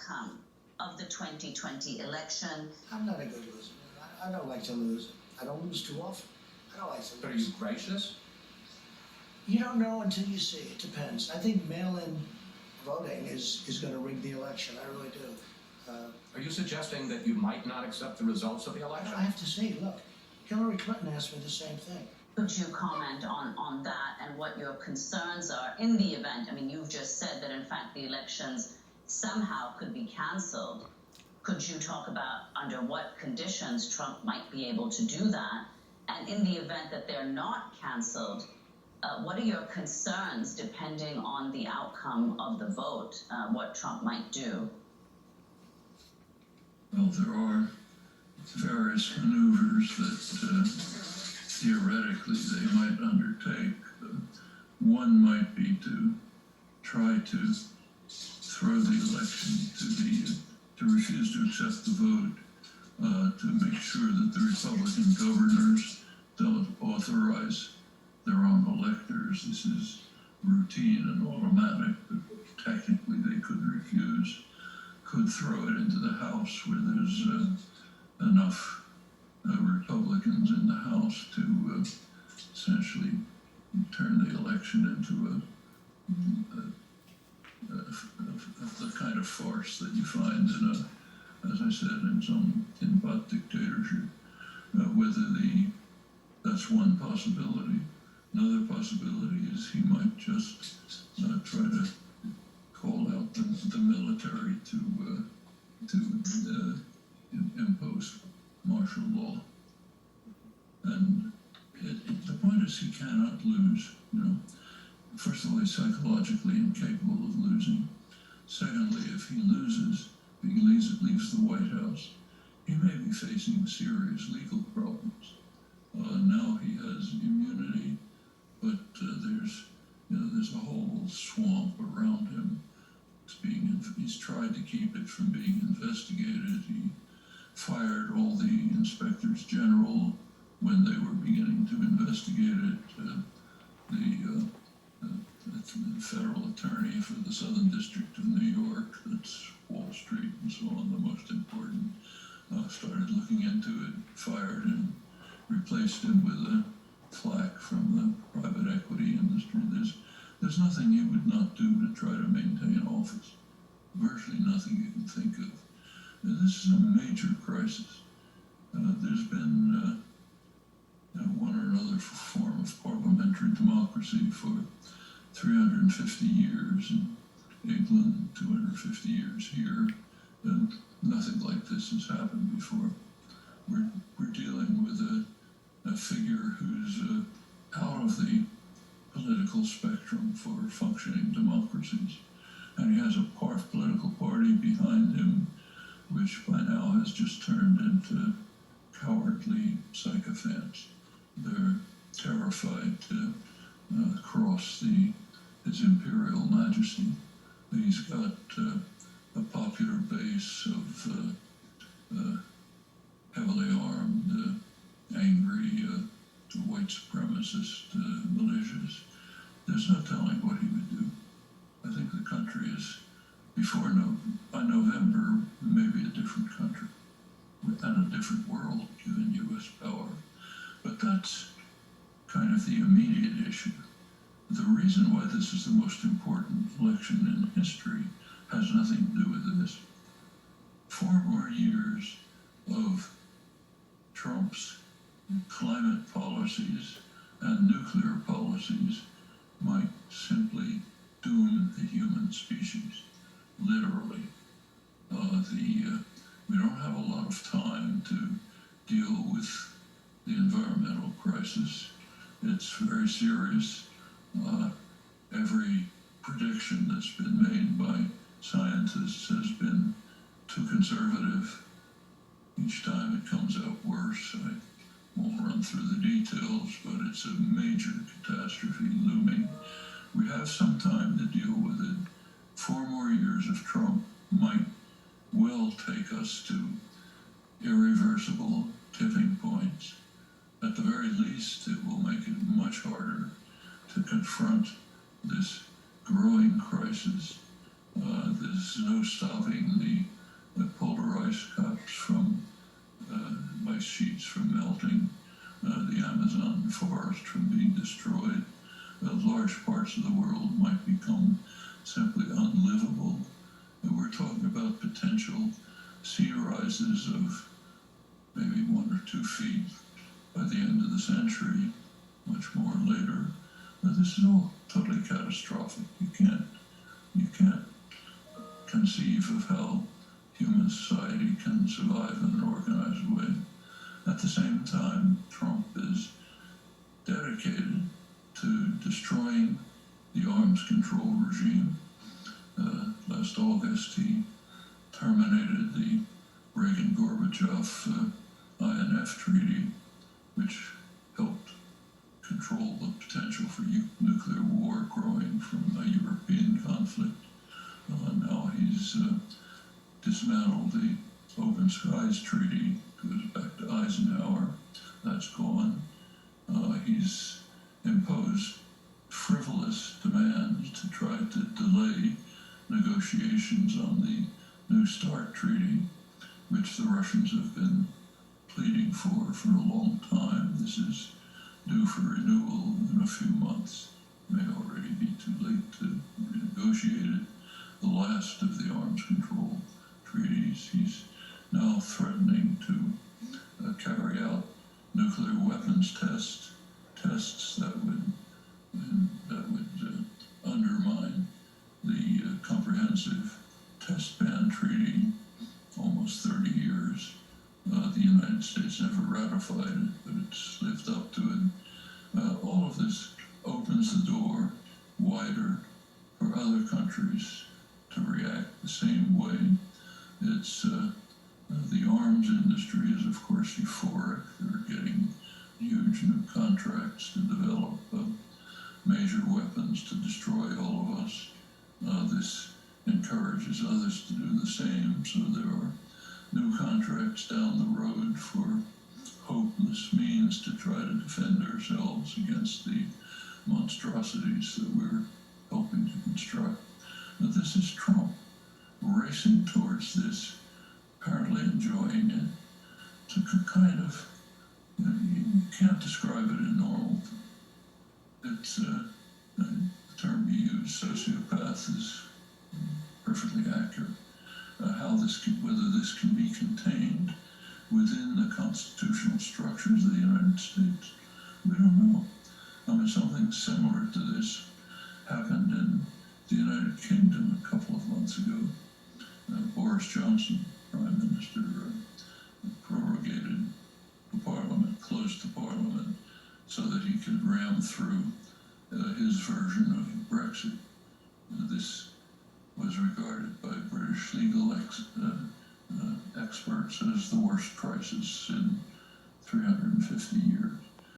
outcome of the 2020 election? I'm not a good loser. I don't like to lose. I don't lose too often. I don't like to lose. But are you gracious? You don't know until you see. It depends. I think mail-in voting is going to rig the election. I really do. Are you suggesting that you might not accept the results of the election? I have to say, look, Hillary Clinton asked me the same thing. Could you comment on that and what your concerns are in the event? I mean, you've just said that, in fact, the elections somehow could be canceled. Could you talk about under what conditions Trump might be able to do that? And in the event that they're not canceled, what are your concerns depending on the outcome of the vote, what Trump might do? Well, there are various maneuvers that theoretically they might undertake. One might be to try to throw the election to refuse to accept the vote, to make sure that the Republican governors don't authorize their own electors. This is routine and automatic, but technically they could refuse, could throw it into the House where there's enough Republicans in the House to essentially turn the election into the kind of farce that you find in as I said, in some tin-pot dictatorship. That's one possibility. Another possibility is he might just try to call out the military to impose martial law. And the point is he cannot lose. First of all, he's psychologically incapable of losing. Secondly, if he loses, if he leaves the White House, he may be facing serious legal problems. Now he has immunity, but there's a whole swamp around him. He's tried to keep it from being investigated. He fired all the inspectors general when they were beginning to investigate it. The federal attorney for the Southern District of New York, that's Wall Street and so on, the most important, started looking into it, fired him, replaced him with a flack from the private equity industry. There's nothing you would not do to try to maintain office. Virtually nothing you can think of. And this is a major crisis. There's been one or another form of parliamentary democracy for 350 years in England, 250 years here, and nothing like this has happened before. We're dealing with a figure who's out of the political spectrum for functioning democracies, and he has a political party behind him which by now has just turned into cowardly sycophants. They're terrified to cross his imperial majesty. He's got a popular base of heavily armed, angry, white supremacist militias. There's no telling what he would do. I think the country is, by November, maybe a different country and a different world given U.S. power. But that's kind of the immediate issue. The reason why this is the most important election in history has nothing to do with this. 4 more years of Trump's climate policies and nuclear policies might simply doom the human species, literally. We don't have a lot of time to deal with the environmental crisis. It's very serious. Every prediction that's been made by scientists has been too conservative. Each time it comes out worse. I won't run through the details, but it's a major catastrophe looming. We have some time to deal with it. 4 more years of Trump might well take us to irreversible tipping points. At the very least, it will make it much harder to confront this growing crisis. There's no stopping the rises of maybe 1 or 2 feet by the end of the century, much more later. This is all totally catastrophic. You can't conceive of how human society can survive in an organized way. At the same time, Trump is dedicated to destroying the arms control regime. Last August, he terminated the Reagan-Gorbachev INF Treaty, which helped control the potential for nuclear war growing from a European conflict. Now he's dismantled the Open Skies Treaty, goes back to Eisenhower. That's gone. He's imposed frivolous demands to try to delay negotiations on the New START Treaty, which the Russians have been pleading for a long time. This is due for renewal in a few months. It may already be too late to renegotiate it. The last of the arms control treaties. He's now threatening to carry out nuclear weapons tests that would undermine the comprehensive test ban treaty. Almost 30 years. The United States never ratified it, but it's lived up to it. All of this opens the door wider for other countries to react the same way. It's the arms industry is, of course, euphoric. They're getting huge new contracts to develop major weapons to destroy all of us. This encourages others to do the same, so there are new contracts down the road for hopeless means to try to defend ourselves against the monstrosities that we're helping to construct. Now, this is Trump racing towards this, apparently enjoying it. It's a kind of, you can't describe it in normal. It's the term you use, sociopath, is perfectly accurate. Whether this can be contained within the constitutional structures of the United States, we don't know. I mean, something similar to this happened in the United Kingdom a couple of months ago. Boris Johnson, Prime Minister, prorogated the Parliament, closed the Parliament, so that he could ram through his version of Brexit. This was regarded by British legal experts as the worst crisis in 350 years.